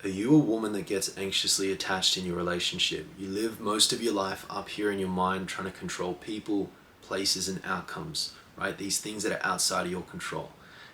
Are you a woman that gets anxiously attached in your relationship? You live most of your life up here in your mind trying to control people, places, and outcomes, right? These things that are outside of your control.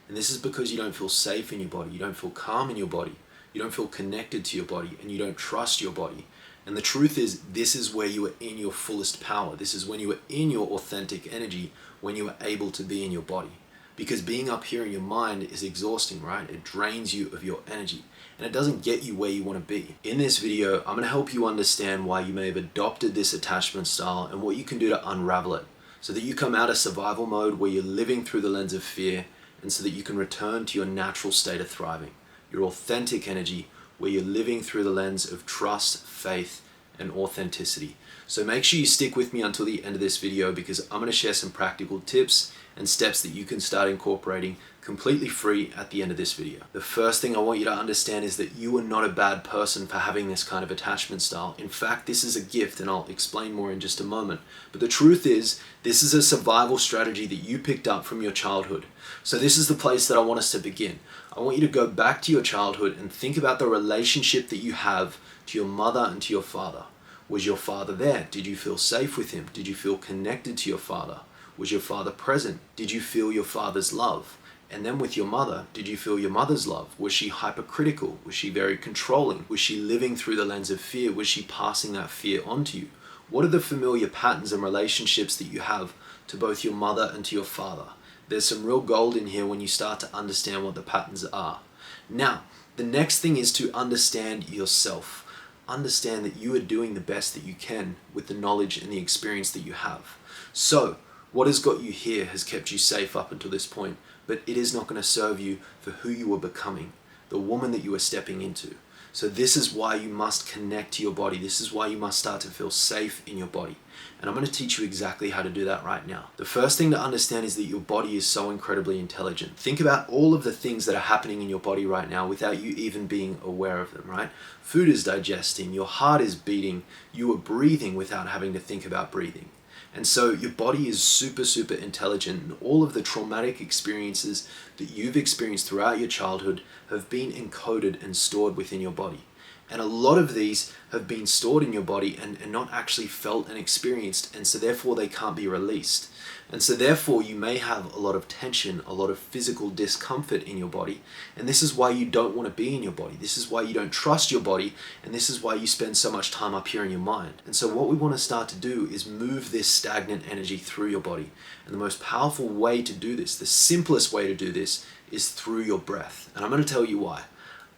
And this is because you don't feel safe in your body, you don't feel calm in your body, you don't feel connected to your body, and you don't trust your body. And the truth is, this is where you are in your fullest power. This is when you are in your authentic energy, when you are able to be in your body. Because being up here in your mind is exhausting, right? It drains you of your energy and it doesn't get you where you want to be. In this video, I'm going to help you understand why you may have adopted this attachment style and what you can do to unravel it so that you come out of survival mode where you're living through the lens of fear and so that you can return to your natural state of thriving, your authentic energy where you're living through the lens of trust, faith, and authenticity. So make sure you stick with me until the end of this video because I'm going to share some practical tips and steps that you can start incorporating completely free at the end of this video. The first thing I want you to understand is that you are not a bad person for having this kind of attachment style. In fact, this is a gift and I'll explain more in just a moment. But the truth is, this is a survival strategy that you picked up from your childhood. So this is the place that I want us to begin. I want you to go back to your childhood and think about the relationship that you have to your mother and to your father. Was your father there? Did you feel safe with him? Did you feel connected to your father? Was your father present? Did you feel your father's love? And then with your mother, did you feel your mother's love? Was she hypercritical? Was she very controlling? Was she living through the lens of fear? Was she passing that fear onto you? What are the familiar patterns and relationships that you have to both your mother and to your father? There's some real gold in here when you start to understand what the patterns are. Now, the next thing is to understand yourself. Understand that you are doing the best that you can with the knowledge and the experience that you have. So, what has got you here has kept you safe up until this point, but it is not going to serve you for who you are becoming, the woman that you are stepping into. So this is why you must connect to your body. This is why you must start to feel safe in your body. And I'm going to teach you exactly how to do that right now. The first thing to understand is that your body is so incredibly intelligent. Think about all of the things that are happening in your body right now without you even being aware of them, right? Food is digesting, your heart is beating, you are breathing without having to think about breathing. And so your body is super, super intelligent, and all of the traumatic experiences that you've experienced throughout your childhood have been encoded and stored within your body. And a lot of these have been stored in your body and not actually felt and experienced, and so therefore they can't be released. And so therefore you may have a lot of tension, a lot of physical discomfort in your body, and this is why you don't want to be in your body. This is why you don't trust your body, and this is why you spend so much time up here in your mind. And so what we want to start to do is move this stagnant energy through your body. And the most powerful way to do this, the simplest way to do this, is through your breath. And I'm going to tell you why.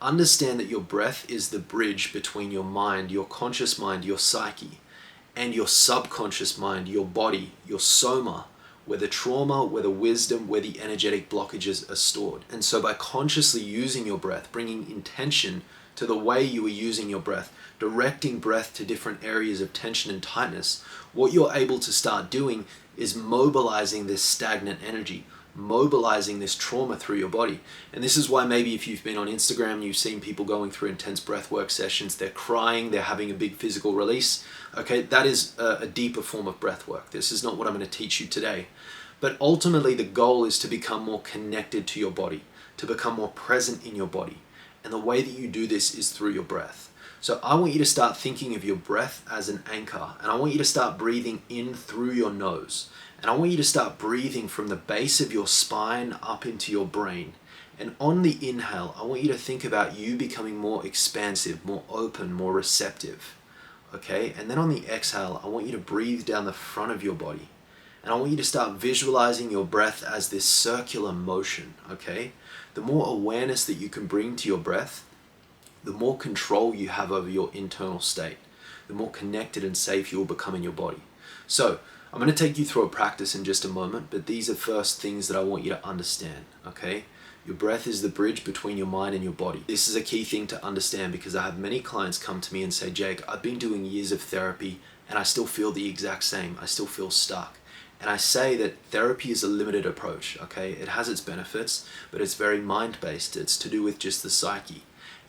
Understand that your breath is the bridge between your mind, your conscious mind, your psyche, and your subconscious mind, your body, your soma, where the trauma, where the wisdom, where the energetic blockages are stored. And so by consciously using your breath, bringing intention to the way you are using your breath, directing breath to different areas of tension and tightness, what you're able to start doing is mobilizing this stagnant energy, mobilizing this trauma through your body. And this is why maybe if you've been on Instagram, you've seen people going through intense breathwork sessions, they're crying, they're having a big physical release. Okay, that is a deeper form of breathwork. This is not what I'm going to teach you today. But ultimately the goal is to become more connected to your body, to become more present in your body. And the way that you do this is through your breath. So I want you to start thinking of your breath as an anchor, and I want you to start breathing in through your nose. And I want you to start breathing from the base of your spine up into your brain. And on the inhale, I want you to think about you becoming more expansive, more open, more receptive. Okay? And then on the exhale, I want you to breathe down the front of your body. And I want you to start visualizing your breath as this circular motion. Okay? The more awareness that you can bring to your breath, the more control you have over your internal state, the more connected and safe you will become in your body. So, I'm going to take you through a practice in just a moment, but these are first things that I want you to understand, okay? Your breath is the bridge between your mind and your body. This is a key thing to understand because I have many clients come to me and say, Jake, I've been doing years of therapy and I still feel the exact same. I still feel stuck. And I say that therapy is a limited approach, okay? It has its benefits, but it's very mind-based. It's to do with just the psyche.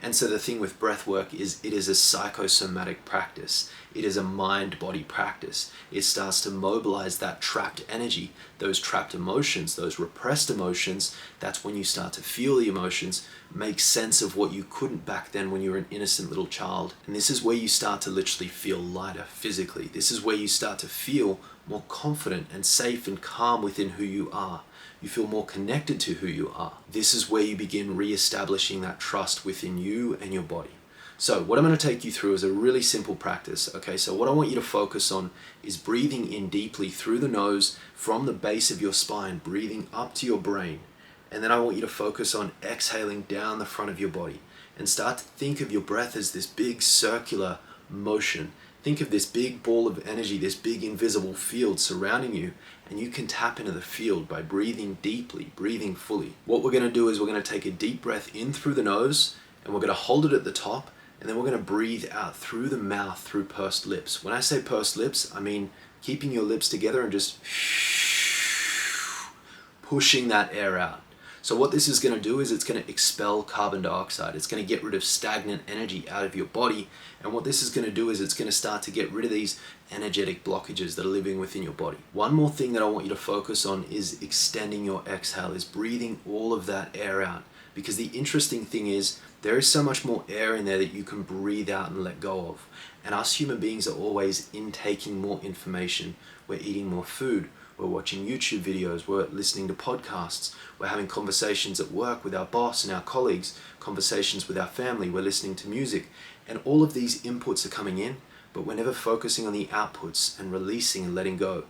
And so the thing with breath work is it is a psychosomatic practice. It is a mind-body practice. It starts to mobilize that trapped energy, those trapped emotions, those repressed emotions. That's when you start to feel the emotions, make sense of what you couldn't back then when you were an innocent little child. And this is where you start to literally feel lighter physically. This is where you start to feel more confident and safe and calm within who you are. You feel more connected to who you are. This is where you begin re-establishing that trust within you and your body. So what I'm going to take you through is a really simple practice. Okay, so what I want you to focus on is breathing in deeply through the nose from the base of your spine, breathing up to your brain. And then I want you to focus on exhaling down the front of your body and start to think of your breath as this big circular motion. Think of this big ball of energy, this big invisible field surrounding you, and you can tap into the field by breathing deeply, breathing fully. What we're going to do is we're going to take a deep breath in through the nose, and we're going to hold it at the top, and then we're going to breathe out through the mouth through pursed lips. When I say pursed lips, I mean keeping your lips together and just pushing that air out. So what this is going to do is it's going to expel carbon dioxide. It's going to get rid of stagnant energy out of your body. And what this is going to do is it's going to start to get rid of these energetic blockages that are living within your body. One more thing that I want you to focus on is extending your exhale, is breathing all of that air out. Because the interesting thing is there is so much more air in there that you can breathe out and let go of. And us human beings are always intaking more information. We're eating more food. We're watching YouTube videos, we're listening to podcasts, we're having conversations at work with our boss and our colleagues, conversations with our family, we're listening to music, and all of these inputs are coming in, but we're never focusing on the outputs and releasing and letting go.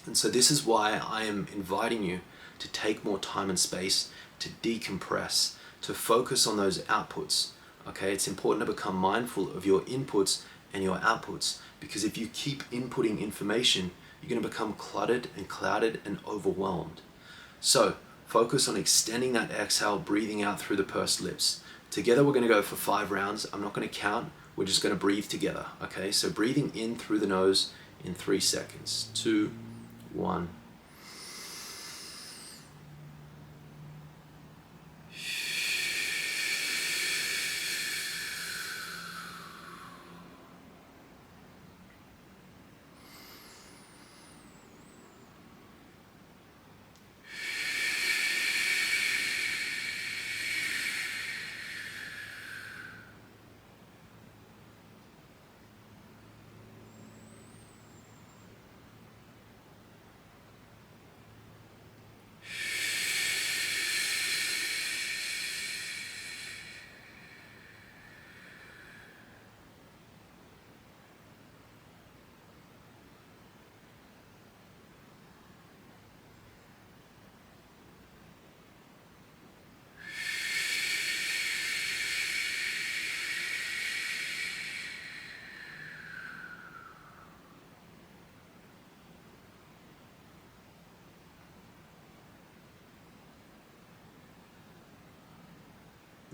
And so this is why I am inviting you to take more time and space to decompress, to focus on those outputs. Okay, it's important to become mindful of your inputs and your outputs, because if you keep inputting information, you're going to become cluttered and clouded and overwhelmed. So focus on extending that exhale, breathing out through the pursed lips. Together we're going to go for 5 rounds. I'm not going to count. We're just going to breathe together. Okay, so breathing in through the nose in 3 seconds. 2, 1.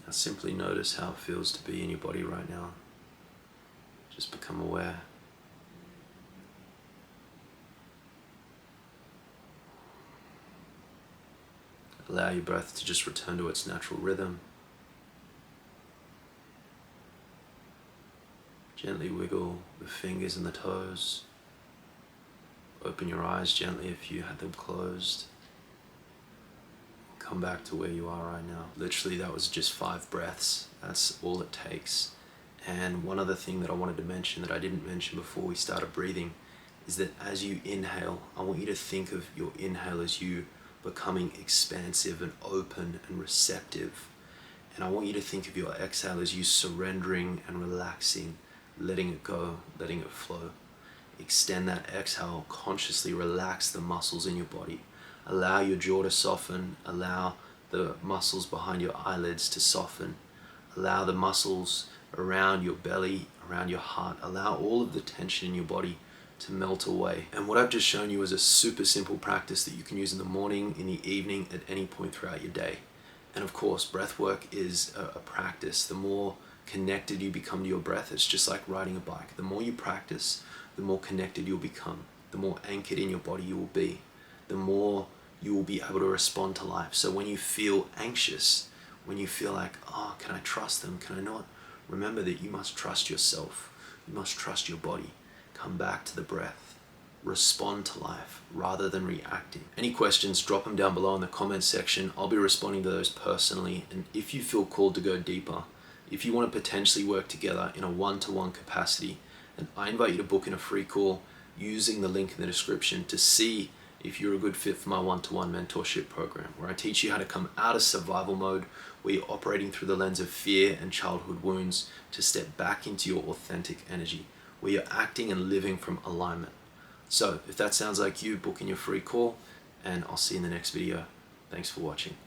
Now simply notice how it feels to be in your body right now. Just become aware. Allow your breath to just return to its natural rhythm. Gently wiggle the fingers and the toes. Open your eyes gently if you had them closed. Come back to where you are right now. Literally, that was just 5 breaths. That's all it takes. And one other thing that I wanted to mention that I didn't mention before we started breathing is that as you inhale, I want you to think of your inhale as you becoming expansive and open and receptive. And I want you to think of your exhale as you surrendering and relaxing, letting it go, letting it flow. Extend that exhale, consciously relax the muscles in your body. Allow your jaw to soften, allow the muscles behind your eyelids to soften, allow the muscles around your belly, around your heart, allow all of the tension in your body to melt away. And what I've just shown you is a super simple practice that you can use in the morning, in the evening, at any point throughout your day. And of course, breath work is a practice. The more connected you become to your breath, it's just like riding a bike. The more you practice, the more connected you'll become, the more anchored in your body you will be, the more you will be able to respond to life. So when you feel anxious, when you feel like, oh, can I trust them? Can I not? Remember that you must trust yourself. You must trust your body. Come back to the breath. Respond to life rather than reacting. Any questions, drop them down below in the comments section. I'll be responding to those personally. And if you feel called to go deeper, if you want to potentially work together in a one-to-one capacity, then I invite you to book in a free call using the link in the description to see if you're a good fit for my one-to-one mentorship program, where I teach you how to come out of survival mode, where you're operating through the lens of fear and childhood wounds, to step back into your authentic energy, where you're acting and living from alignment. So if that sounds like you, book in your free call, and I'll see you in the next video. Thanks for watching.